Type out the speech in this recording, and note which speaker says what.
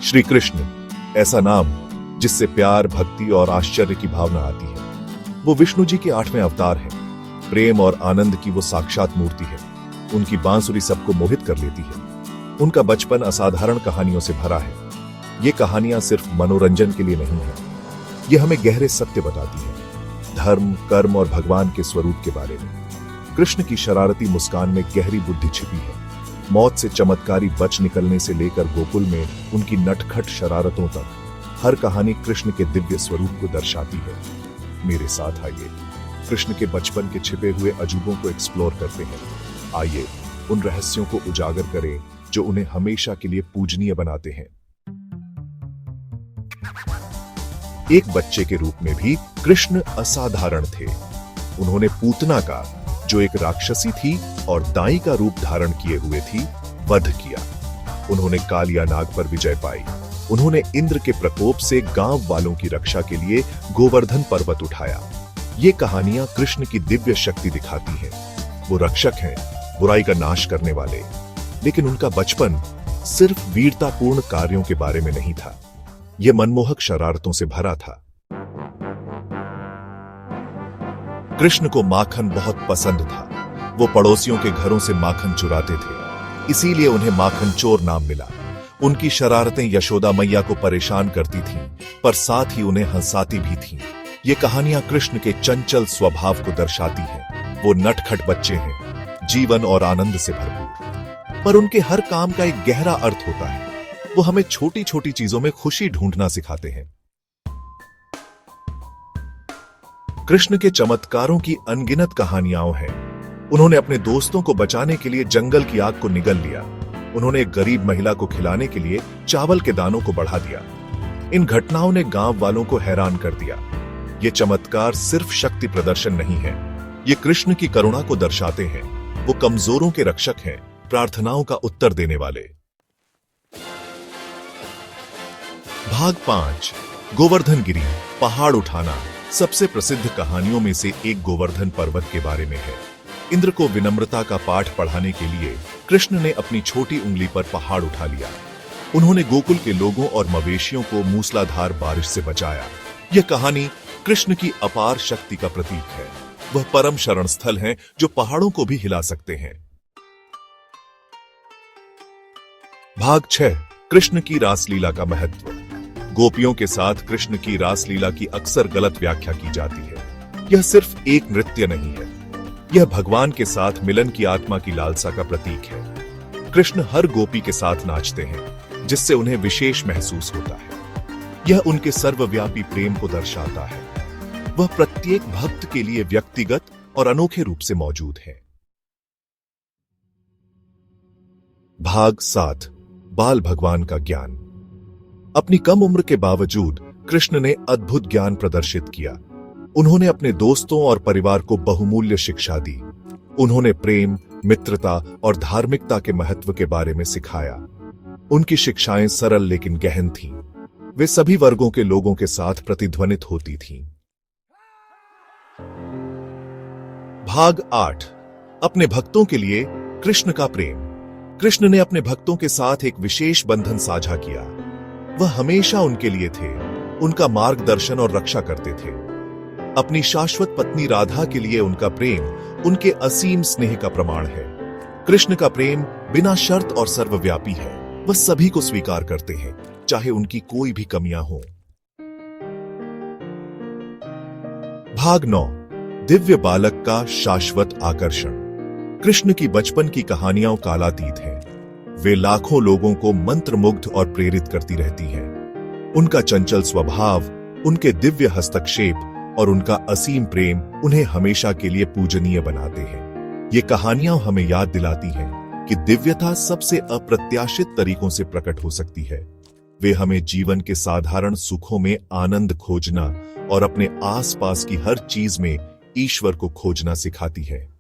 Speaker 1: श्री कृष्ण, ऐसा नाम जिससे प्यार, भक्ति और आश्चर्य की भावना आती है। वो विष्णु जी के 8वें अवतार हैं। प्रेम और आनंद की वो साक्षात मूर्ति है। उनकी बांसुरी सबको मोहित कर लेती है। उनका बचपन असाधारण कहानियों से भरा है। ये कहानियां सिर्फ मनोरंजन के लिए नहीं है, ये हमें गहरे सत्य बताती है, धर्म, कर्म और भगवान के स्वरूप के बारे में। कृष्ण की शरारती मुस्कान में गहरी बुद्धि छिपी है। मौत से चमत्कारी बच निकलने से लेकर गोकुल में उनकी नटखट शरारतों तक, हर कहानी कृष्ण के दिव्य स्वरूप को दर्शाती है। मेरे साथ आइए, कृष्ण के बचपन के छिपे हुए अजूबों को एक्सप्लोर करते हैं। आइए उन रहस्यों को उजागर करें जो उन्हें हमेशा के लिए पूजनीय बनाते हैं। एक बच्चे के रूप में भी कृष्ण असाधारण थे। उन्होंने पूतना का, जो एक राक्षसी थी और दाई का रूप धारण किए हुए थी, वध किया। उन्होंने कालिया नाग पर विजय पाई। उन्होंने इंद्र के प्रकोप से गांव वालों की रक्षा के लिए गोवर्धन पर्वत उठाया। ये कहानियां कृष्ण की दिव्य शक्ति दिखाती हैं। वो रक्षक हैं, बुराई का नाश करने वाले। लेकिन उनका बचपन सिर्फ वीरतापूर्ण कार्यों के बारे में नहीं था, यह मनमोहक शरारतों से भरा था। कृष्ण को माखन बहुत पसंद था। वो पड़ोसियों के घरों से माखन चुराते थे, इसीलिए उन्हें माखन चोर नाम मिला। उनकी शरारतें यशोदा मैया को परेशान करती थीं, पर साथ ही उन्हें हंसाती भी थीं। ये कहानियां कृष्ण के चंचल स्वभाव को दर्शाती हैं। वो नटखट बच्चे हैं, जीवन और आनंद से भरपूर, पर उनके हर काम का एक गहरा अर्थ होता है। वो हमें छोटी छोटी चीजों में खुशी ढूंढना सिखाते हैं। कृष्ण के चमत्कारों की अनगिनत कहानियां हैं। उन्होंने अपने दोस्तों को बचाने के लिए जंगल की आग को निगल लिया। उन्होंने एक गरीब महिला को खिलाने के लिए चावल के दानों को बढ़ा दिया। इन घटनाओं ने गांव वालों को हैरान कर दिया। ये चमत्कार सिर्फ शक्ति प्रदर्शन नहीं है, ये कृष्ण की करुणा को दर्शाते हैं। वो कमजोरों के रक्षक हैं, प्रार्थनाओं का उत्तर देने वाले। भाग 5, गोवर्धन गिरी, पहाड़ उठाना। सबसे प्रसिद्ध कहानियों में से एक गोवर्धन पर्वत के बारे में है। इंद्र को विनम्रता का पाठ पढ़ाने के लिए कृष्ण ने अपनी छोटी उंगली पर पहाड़ उठा लिया। उन्होंने गोकुल के लोगों और मवेशियों को मूसलाधार बारिश से बचाया। यह कहानी कृष्ण की अपार शक्ति का प्रतीक है। वह परम शरण स्थल हैं जो पहाड़ों को भी हिला सकते हैं। भाग 6, कृष्ण की रासलीला का महत्व। गोपियों के साथ कृष्ण की रासलीला की अक्सर गलत व्याख्या की जाती है। यह सिर्फ एक नृत्य नहीं है, यह भगवान के साथ मिलन की आत्मा की लालसा का प्रतीक है। कृष्ण हर गोपी के साथ नाचते हैं, जिससे उन्हें विशेष महसूस होता है। यह उनके सर्वव्यापी प्रेम को दर्शाता है। वह प्रत्येक भक्त के लिए व्यक्तिगत और अनोखे रूप से मौजूद है। भाग 7, बाल भगवान का ज्ञान। अपनी कम उम्र के बावजूद कृष्ण ने अद्भुत ज्ञान प्रदर्शित किया। उन्होंने अपने दोस्तों और परिवार को बहुमूल्य शिक्षा दी। उन्होंने प्रेम, मित्रता और धार्मिकता के महत्व के बारे में सिखाया। उनकी शिक्षाएं सरल लेकिन गहन थीं। वे सभी वर्गों के लोगों के साथ प्रतिध्वनित होती थीं। भाग 8, अपने भक्तों के लिए कृष्ण का प्रेम। कृष्ण ने अपने भक्तों के साथ एक विशेष बंधन साझा किया। वह हमेशा उनके लिए थे, उनका मार्गदर्शन और रक्षा करते थे। अपनी शाश्वत पत्नी राधा के लिए उनका प्रेम उनके असीम स्नेह का प्रमाण है। कृष्ण का प्रेम बिना शर्त और सर्वव्यापी है। वह सभी को स्वीकार करते हैं, चाहे उनकी कोई भी कमियां हों। भाग 9, दिव्य बालक का शाश्वत आकर्षण। कृष्ण की बचपन की कहानियां कालातीत हैं। वे लाखों लोगों को मंत्रमुग्ध और प्रेरित करती रहती हैं। उनका चंचल स्वभाव, उनके दिव्य हस्तक्षेप और उनका असीम प्रेम उन्हें हमेशा के लिए पूजनीय बनाते हैं। ये कहानियां हमें याद दिलाती हैं कि दिव्यता सबसे अप्रत्याशित तरीकों से प्रकट हो सकती है। वे हमें जीवन के साधारण सुखों में आनंद खोजना और अपने आसपास की हर चीज में ईश्वर को खोजना सिखाती है।